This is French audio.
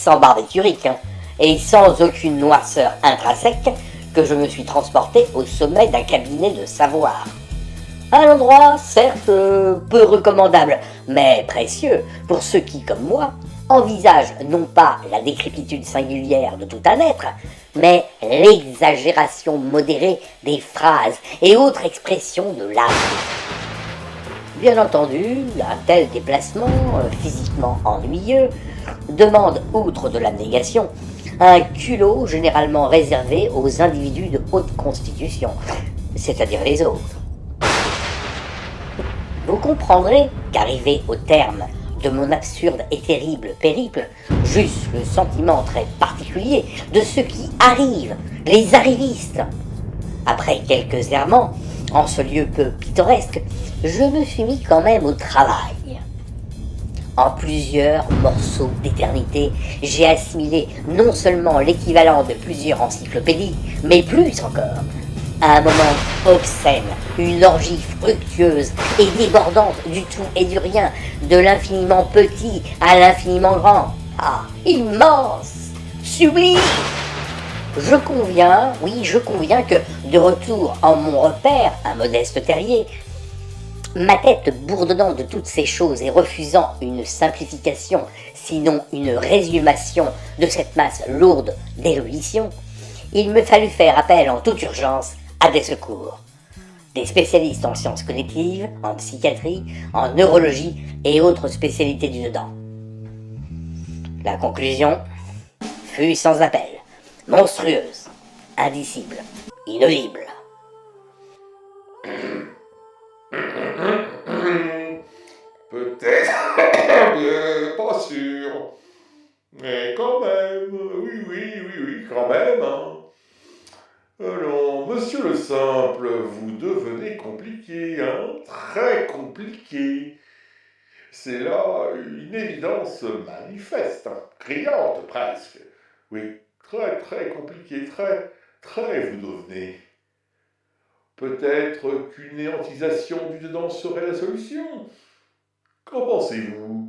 sans barbiturique, et sans aucune noirceur intrinsèque, que je me suis transporté au sommet d'un cabinet de savoir. Un endroit, certes, peu recommandable, mais précieux pour ceux qui, comme moi, envisagent non pas la décrépitude singulière de tout un être, mais l'exagération modérée des phrases et autres expressions de l'âme. Bien entendu, un tel déplacement, physiquement ennuyeux, demande, outre de l'abnégation, un culot généralement réservé aux individus de haute constitution, c'est-à-dire les autres. Vous comprendrez qu'arrivé au terme de mon absurde et terrible périple, j'eusse le sentiment très particulier de ceux qui arrivent, les arrivistes. Après quelques errements, en ce lieu peu pittoresque, je me suis mis quand même au travail. En plusieurs morceaux d'éternité, j'ai assimilé non seulement l'équivalent de plusieurs encyclopédies, mais plus encore, à un moment obscène, une orgie fructueuse et débordante du tout et du rien, de l'infiniment petit à l'infiniment grand. Ah, immense, sublime! Je conviens que, de retour en mon repère, un modeste terrier, ma tête bourdonnant de toutes ces choses et refusant une simplification, sinon une résumation de cette masse lourde d'érudition, il me fallut faire appel en toute urgence à des secours. Des spécialistes en sciences cognitives, en psychiatrie, en neurologie et autres spécialités du dedans. La conclusion fut sans appel, monstrueuse, indicible, inaudible. Peut-être, pas sûr. Mais quand même, oui, quand même, hein. Alors, monsieur le simple, vous devenez compliqué, hein, très compliqué. C'est là une évidence manifeste, hein, criante presque. Oui, très compliqué, très vous devenez. Peut-être qu'une néantisation du dedans serait la solution. Qu'en pensez-vous ?